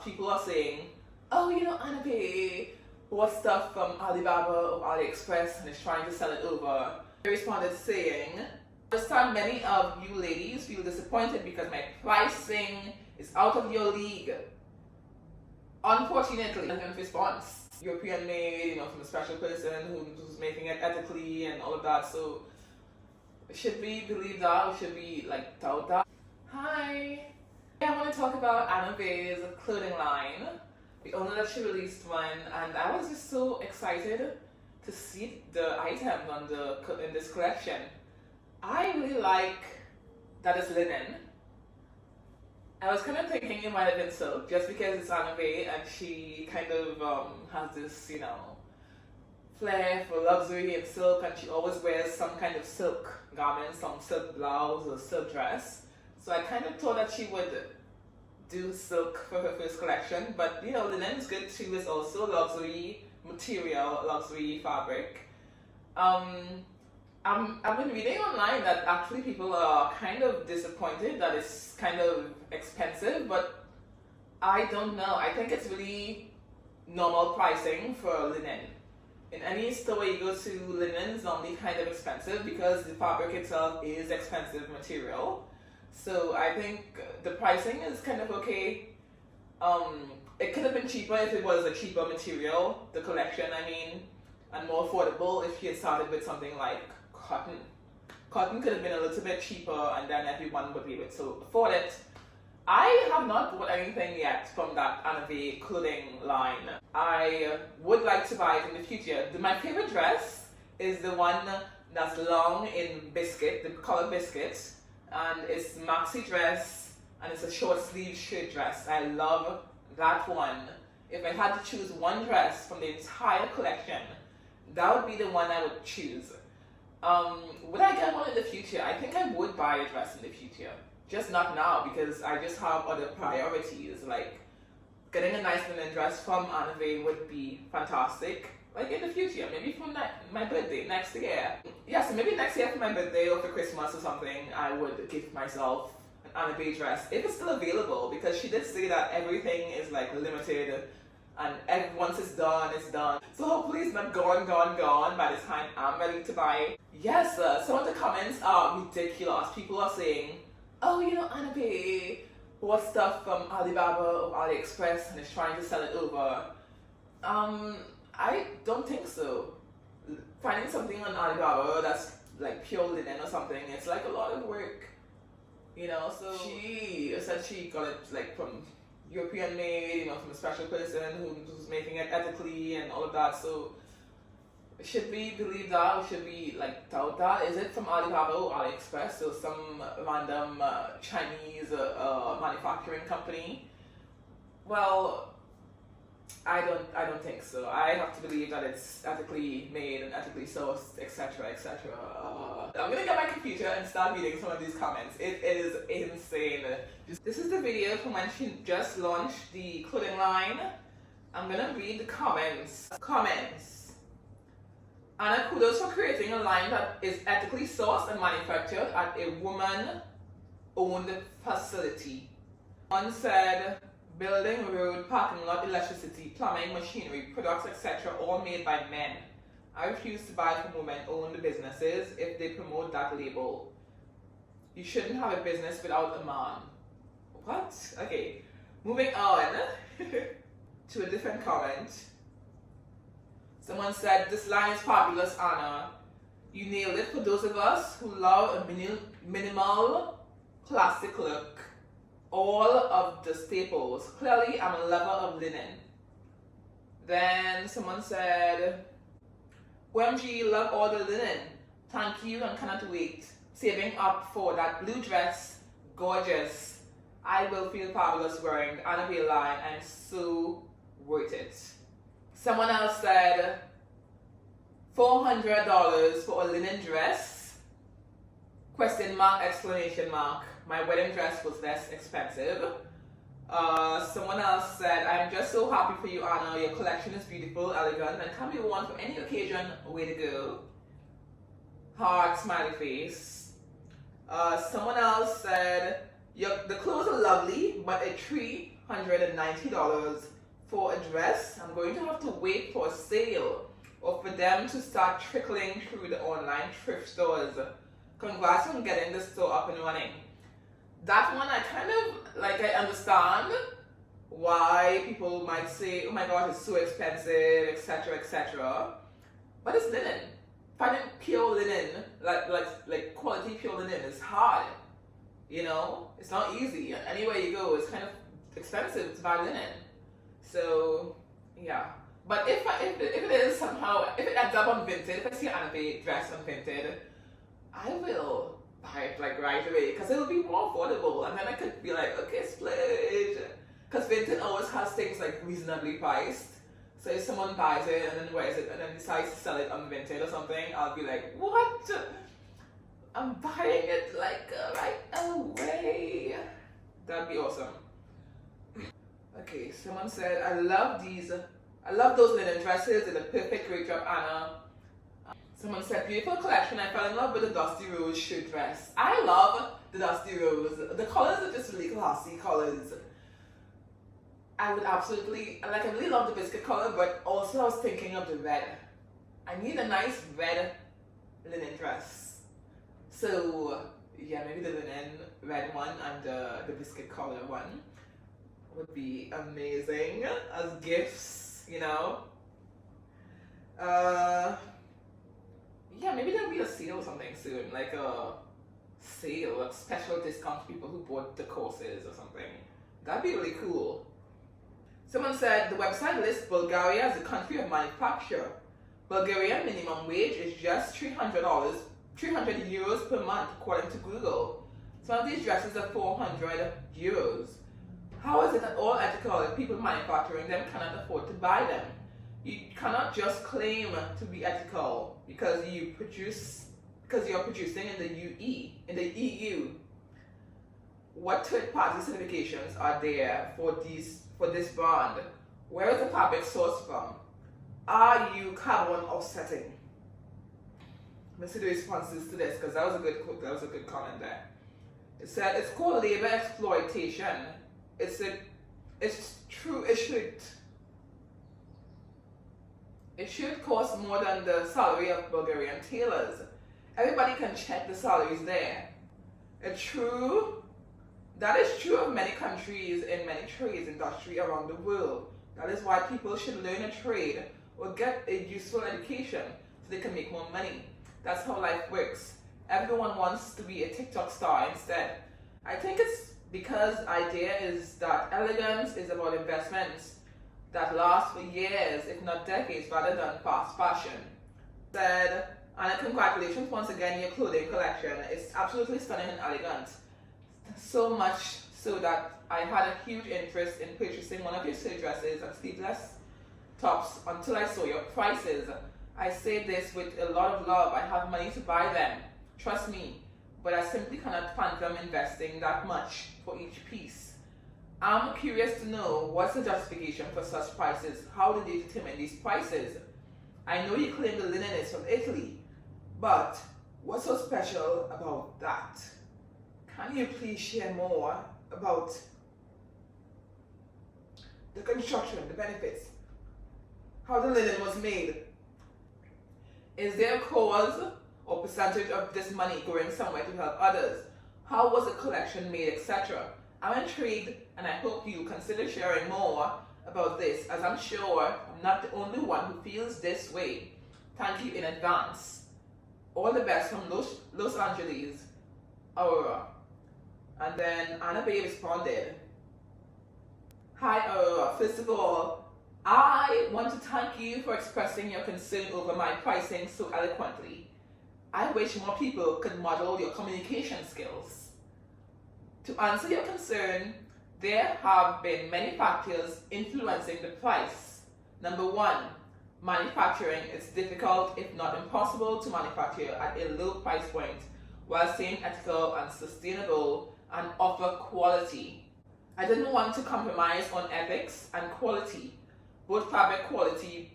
people are saying, oh, Anna Bay bought stuff from Alibaba or AliExpress and is trying to sell it over. I responded saying, I understand many of you ladies feel disappointed because my pricing is out of your league. Unfortunately, in response, European made, from a special person who's making it ethically and all of that. So should we believe that or should we doubt that? Hi, I want to talk about Anna Bay's clothing line. We all know that she released one, and I was just so excited to see the items in this collection. I really like that it's linen. I was kind of thinking it might have been silk, just because it's Anna Bay and she kind of has this, flair for luxury and silk, and she always wears some kind of silk garment, some silk blouse or silk dress. So I kind of thought that she would do silk for her first collection, but linen is good too. It's also luxury material, luxury fabric. I've been reading online that actually people are kind of disappointed that it's kind of expensive, but I don't know. I think it's really normal pricing for linen. In any store you go to, linen is normally kind of expensive because the fabric itself is expensive material. So I think the pricing is kind of okay. It could have been cheaper if it was a cheaper material, the collection I mean, and more affordable if she had started with something like cotton. Cotton could have been a little bit cheaper and then everyone would be able to afford it. I have not bought anything yet from that Anna Bay clothing line. I would like to buy it in the future. My favorite dress is the one that's long in biscuit, the color biscuit, and it's maxi dress and it's a short sleeve shirt dress. I love that one. If I had to choose one dress from the entire collection, that would be the one I would choose. Would I get one in the future? I think I would buy a dress in the future. Just not now because I just have other priorities. Like getting a nice linen dress from Anna Bay would be fantastic. Like in the future, maybe for my birthday next year. Yeah, so maybe next year for my birthday or for Christmas or something, I would give myself an Anna Bay dress if it's still available, because she did say that everything is limited and once it's done, it's done. So hopefully it's not gone by the time I'm ready to buy it. Yes, some of the comments are ridiculous. People are saying, oh, Anna Bay bought stuff from Alibaba or AliExpress and is trying to sell it over. I don't think so. Finding something on Alibaba that's pure linen or something, it's a lot of work. So she said she got it from European made, from a special person who's making it ethically and all of that. So should we believe that or should we doubt that? Is it from Alibaba or AliExpress or some random Chinese manufacturing company? Well, I don't think so. I have to believe that it's ethically made and ethically sourced, etc., etc. I'm gonna get my computer and start reading some of these comments. It is insane. This is the video from when she just launched the clothing line. I'm gonna read the comments. Anna, kudos for creating a line that is ethically sourced and manufactured at a woman-owned facility. One said, building, road, parking lot, electricity, plumbing, machinery, products, etc. all made by men. I refuse to buy from women-owned businesses if they promote that label. You shouldn't have a business without a man. What? Okay, moving on to a different comment. Someone said, this line is fabulous, Anna. You nailed it for those of us who love a minimal classic look. All of the staples. Clearly, I'm a lover of linen. Then someone said, OMG, love all the linen. Thank you and cannot wait. Saving up for that blue dress. Gorgeous. I will feel fabulous wearing the Anna Bay line. I'm so worth it. Someone else said, $400 for a linen dress? Question mark, exclamation mark. My wedding dress was less expensive. Someone else said, I'm just so happy for you, Anna. Your collection is beautiful, elegant, and can be worn for any occasion. Way to go. Heart, smiley face. Someone else said, the clothes are lovely, but a tree $190 for a dress. I'm going to have to wait for a sale or for them to start trickling through the online thrift stores. Congrats on getting the store up and running. That one I kind of, like, I understand why people might say, oh my god, it's so expensive, etc., etc. But it's linen. Finding pure linen, like quality pure linen is hard. You know, it's not easy. Anywhere you go, it's kind of expensive to buy linen. So yeah. But if it is somehow, if it ends up on Vinted, if I see an Anape dress on Vinted, I will buy it like right away because it'll be more affordable, and then I could be like, okay, splurge. Because Vinted always has things like reasonably priced. So if someone buys it and then wears it and then decides to sell it on Vinted or something, I'll be like, what? I'm buying it like right away. That'd be awesome. Okay, someone said, I love those linen dresses. They're the perfect. Great job, Anna. Someone said, beautiful collection. I fell in love with the Dusty Rose shirt dress. I love the Dusty Rose. The colors are just really classy colors. I would absolutely, like, I really love the biscuit color, but also I was thinking of the red. I need a nice red linen dress. So, yeah, maybe the linen red one and the biscuit color one would be amazing as gifts, you know. Yeah, maybe there'll be a sale or something soon, like a sale, a special discount for people who bought the courses or something. That'd be really cool. Someone said the website lists Bulgaria as a country of manufacture. Bulgarian minimum wage is just $300, 300 euros per month, according to Google. Some of these dresses are 400 euros. How is it at all ethical if people manufacturing them cannot afford to buy them? You cannot just claim to be ethical because you're producing in the EU. What third-party certifications are there for this brand? Where is the fabric sourced from? Are you carbon offsetting? Let's see the responses to this because that was a good comment there. It said it's called labor exploitation. It's true. It should cost more than the salary of Bulgarian tailors. Everybody can check the salaries there. That is true of many countries in many trades industry around the world. That is why people should learn a trade or get a useful education so they can make more money. That's how life works. Everyone wants to be a TikTok star instead. I think it's because the idea is that elegance is about investments that last for years, if not decades, rather than fast fashion. Said, Anna, congratulations once again, your clothing collection. It's absolutely stunning and elegant. So much so that I had a huge interest in purchasing one of your silk dresses and sleeveless tops until I saw your prices. I say this with a lot of love. I have money to buy them. Trust me. But I simply cannot fathom investing that much for each piece. I'm curious to know what's the justification for such prices. How do they determine these prices? I know you claim the linen is from Italy, but what's so special about that? Can you please share more about the construction, the benefits, how the linen was made? Is there a cause or percentage of this money going somewhere to help others? How was the collection made, etc.? I'm intrigued and I hope you consider sharing more about this, as I'm sure I'm not the only one who feels this way. Thank you in advance. All the best from Los Angeles, Aurora. And then Anna Bay responded, hi Aurora, first of all, I want to thank you for expressing your concern over my pricing so eloquently. I wish more people could model your communication skills. To answer your concern, there have been many factors influencing the price. Number one, manufacturing. It's difficult, if not impossible, to manufacture at a low price point while staying ethical and sustainable and offer quality. I didn't want to compromise on ethics and quality, both fabric quality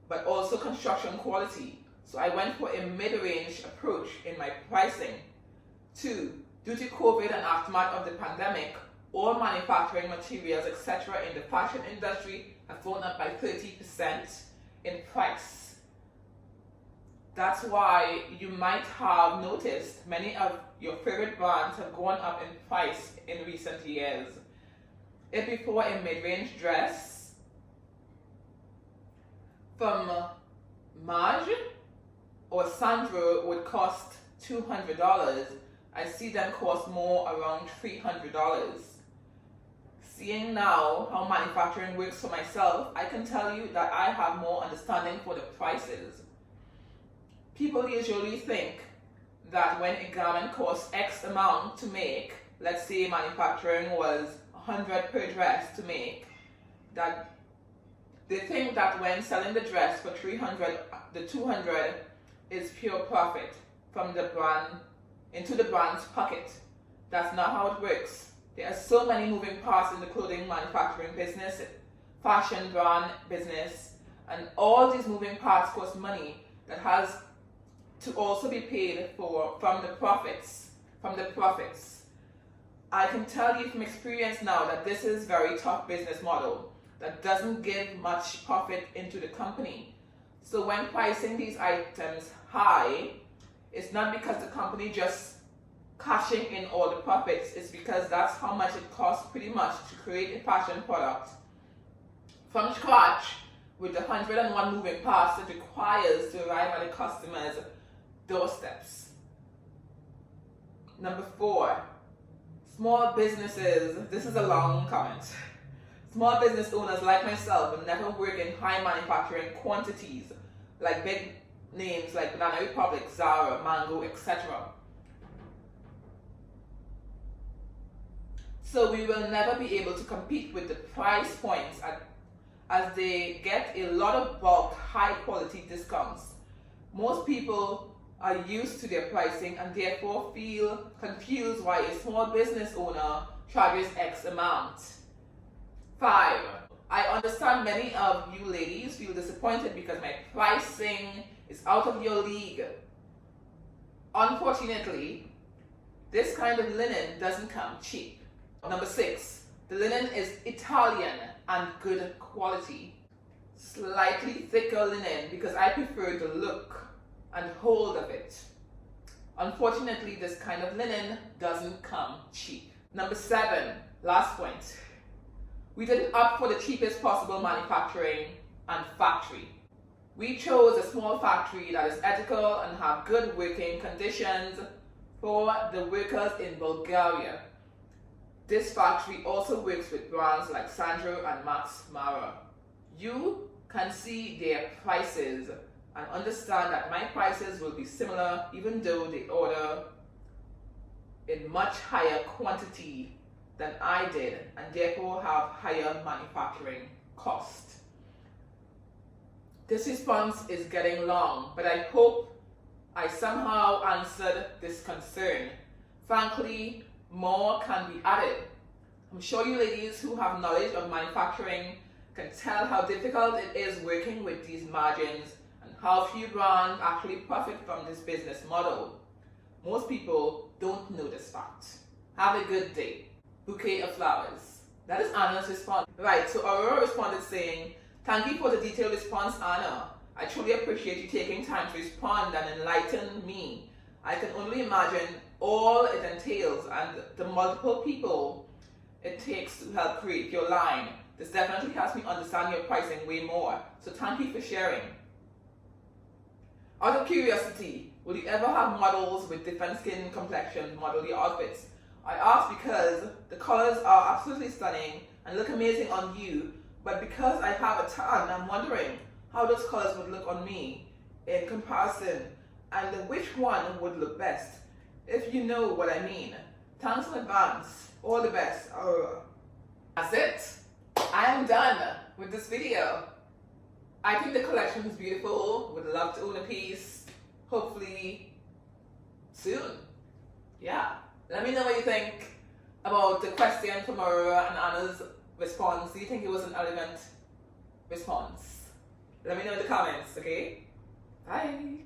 but also construction quality. So I went for a mid-range approach in my pricing. 2. Due to COVID and aftermath of the pandemic, all manufacturing materials, etc. in the fashion industry have gone up by 30% in price. That's why you might have noticed many of your favorite brands have gone up in price in recent years. If before a mid-range dress from Marge or Sandro would cost $200, I see them cost more, around $300. Seeing now how manufacturing works for myself, I can tell you that I have more understanding for the prices. People usually think that when a garment costs X amount to make, let's say manufacturing was $100 per dress to make, that they think that when selling the dress for $300, the $200 is pure profit from the brand into the brand's pocket. That's not how it works. There are so many moving parts in the clothing manufacturing business, fashion brand business, and all these moving parts cost money that has to also be paid for from the profits. I can tell you from experience now that this is very tough business model that doesn't give much profit into the company. So when pricing these items high, it's not because the company just cashing in all the profits, it's because that's how much it costs pretty much to create a fashion product from scratch with the 101 moving parts it requires to arrive at the customer's doorsteps. Number 4, small businesses. This is a long comment. Small business owners like myself will never work in high manufacturing quantities like big names like Banana Republic, Zara, Mango, etc. So we will never be able to compete with the price points as they get a lot of bulk, high quality discounts. Most people are used to their pricing and therefore feel confused why a small business owner charges X amount. 5. I understand many of you ladies feel disappointed because my pricing is out of your league. Unfortunately, this kind of linen doesn't come cheap. Number 6, the linen is Italian and good quality. Slightly thicker linen because I prefer the look and hold of it. Unfortunately, this kind of linen doesn't come cheap. Number 7, last point. We didn't opt for the cheapest possible manufacturing and factory. We chose a small factory that is ethical and have good working conditions for the workers in Bulgaria. This factory also works with brands like Sandro and Max Mara. You can see their prices and understand that my prices will be similar even though they order in much higher quantity than I did and therefore have higher manufacturing cost. This response is getting long, but I hope I somehow answered this concern. Frankly, more can be added. I'm sure you ladies who have knowledge of manufacturing can tell how difficult it is working with these margins and how few brands actually profit from this business model. Most people don't know this fact. Have a good day. Bouquet of flowers. That is Anna's response. Right, so Aurora responded saying, "Thank you for the detailed response, Anna. I truly appreciate you taking time to respond and enlighten me. I can only imagine all it entails and the multiple people it takes to help create your line. This definitely helps me understand your pricing way more. So thank you for sharing. Out of curiosity, will you ever have models with different skin complexions model your outfits? I ask because the colors are absolutely stunning and look amazing on you, but because I have a tan, I'm wondering how those colors would look on me in comparison and which one would look best, if you know what I mean. Thanks in advance. All the best, Aurora." That's it. I am done with this video. I think the collection is beautiful. Would love to own a piece. Hopefully soon. Yeah. Let me know what you think about the question from Aurora and Anna's response. Do you think it was an elegant response? Let me know in the comments, okay? Bye.